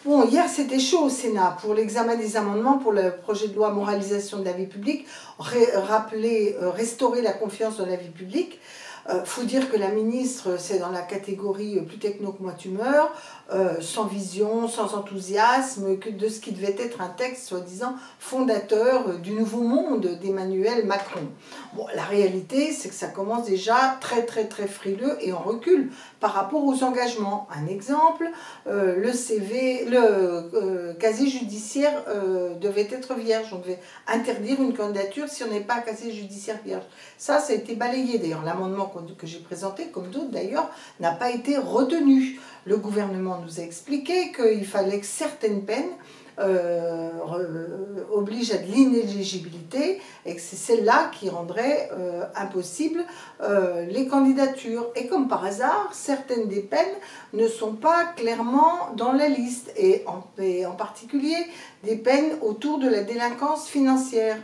Bon, hier c'était chaud au Sénat pour l'examen des amendements pour le projet de loi moralisation de la vie publique, restaurer la confiance dans la vie publique. Faut dire que la ministre, c'est dans la catégorie plus techno que moi tu meurs, sans vision, sans enthousiasme, de ce qui devait être un texte soi-disant fondateur du nouveau monde d'Emmanuel Macron. Bon, la réalité, c'est que ça commence déjà très frileux et en recul par rapport aux engagements. Un exemple, le casier judiciaire devait être vierge. On devait interdire une candidature si on n'est pas un casier judiciaire vierge. Ça a été balayé. D'ailleurs, l'amendement que j'ai présenté, comme d'autres d'ailleurs, n'a pas été retenu. Le gouvernement nous a expliqué qu'il fallait que certaines peines obligent à de l'inéligibilité et que c'est celle-là qui rendrait impossible les candidatures. Et comme par hasard, certaines des peines ne sont pas clairement dans la liste, et en particulier des peines autour de la délinquance financière.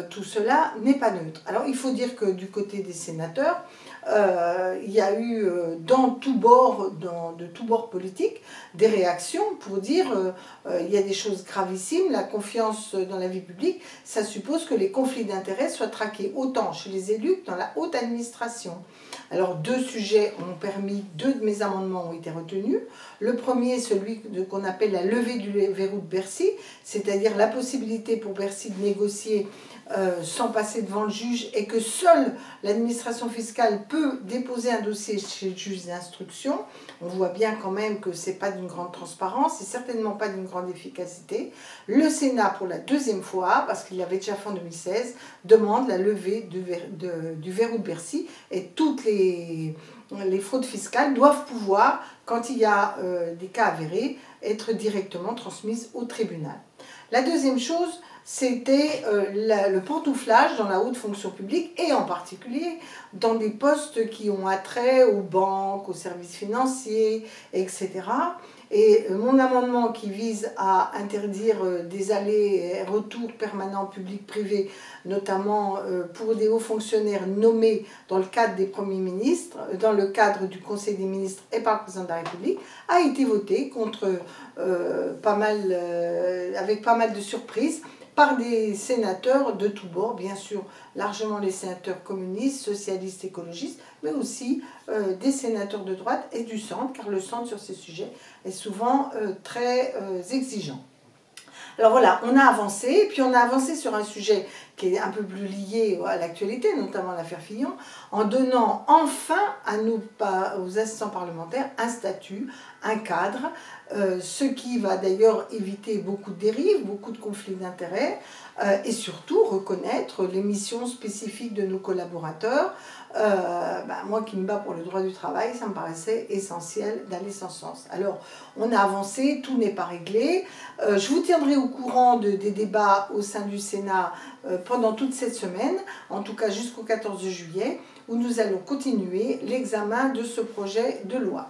Tout cela n'est pas neutre. Alors il faut dire que du côté des sénateurs, il y a eu de tous bords politiques des réactions pour dire il y a des choses gravissimes, la confiance dans la vie publique, ça suppose que les conflits d'intérêts soient traqués autant chez les élus que dans la haute administration. Alors deux sujets ont permis, deux de mes amendements ont été retenus. Le premier, celui qu'on appelle la levée du verrou de Bercy, c'est-à-dire la possibilité pour Bercy de négocier sans passer devant le juge, et que seule l'administration fiscale peut déposer un dossier chez le juge d'instruction. On voit bien quand même que ce n'est pas d'une grande transparence, c'est certainement pas d'une grande efficacité. Le Sénat, pour la deuxième fois, parce qu'il l'avait déjà fait en 2016, demande la levée du verrou de Bercy, et toutes les fraudes fiscales doivent pouvoir, quand il y a des cas avérés, être directement transmises au tribunal. La deuxième chose, c'était le pantouflage dans la haute fonction publique, et en particulier dans des postes qui ont attrait aux banques, aux services financiers, etc. Et mon amendement qui vise à interdire des allers et retours permanents public-privé, notamment pour des hauts fonctionnaires nommés dans le cadre des premiers ministres, dans le cadre du Conseil des ministres et par le président de la République, a été voté avec pas mal de surprises, par des sénateurs de tous bords, bien sûr, largement les sénateurs communistes, socialistes, écologistes, mais aussi des sénateurs de droite et du centre, car le centre sur ces sujets est souvent très exigeant. Alors voilà, on a avancé, et puis on a avancé sur un sujet qui est un peu plus lié à l'actualité, notamment l'affaire Fillon, en donnant enfin aux assistants parlementaires un statut, un cadre, ce qui va d'ailleurs éviter beaucoup de dérives, beaucoup de conflits d'intérêts, et surtout reconnaître les missions spécifiques de nos collaborateurs. Moi qui me bats pour le droit du travail, ça me paraissait essentiel d'aller sans sens. Alors, on a avancé, tout n'est pas réglé. Je vous tiendrai au courant des débats au sein du Sénat pendant toute cette semaine, en tout cas jusqu'au 14 juillet, où nous allons continuer l'examen de ce projet de loi.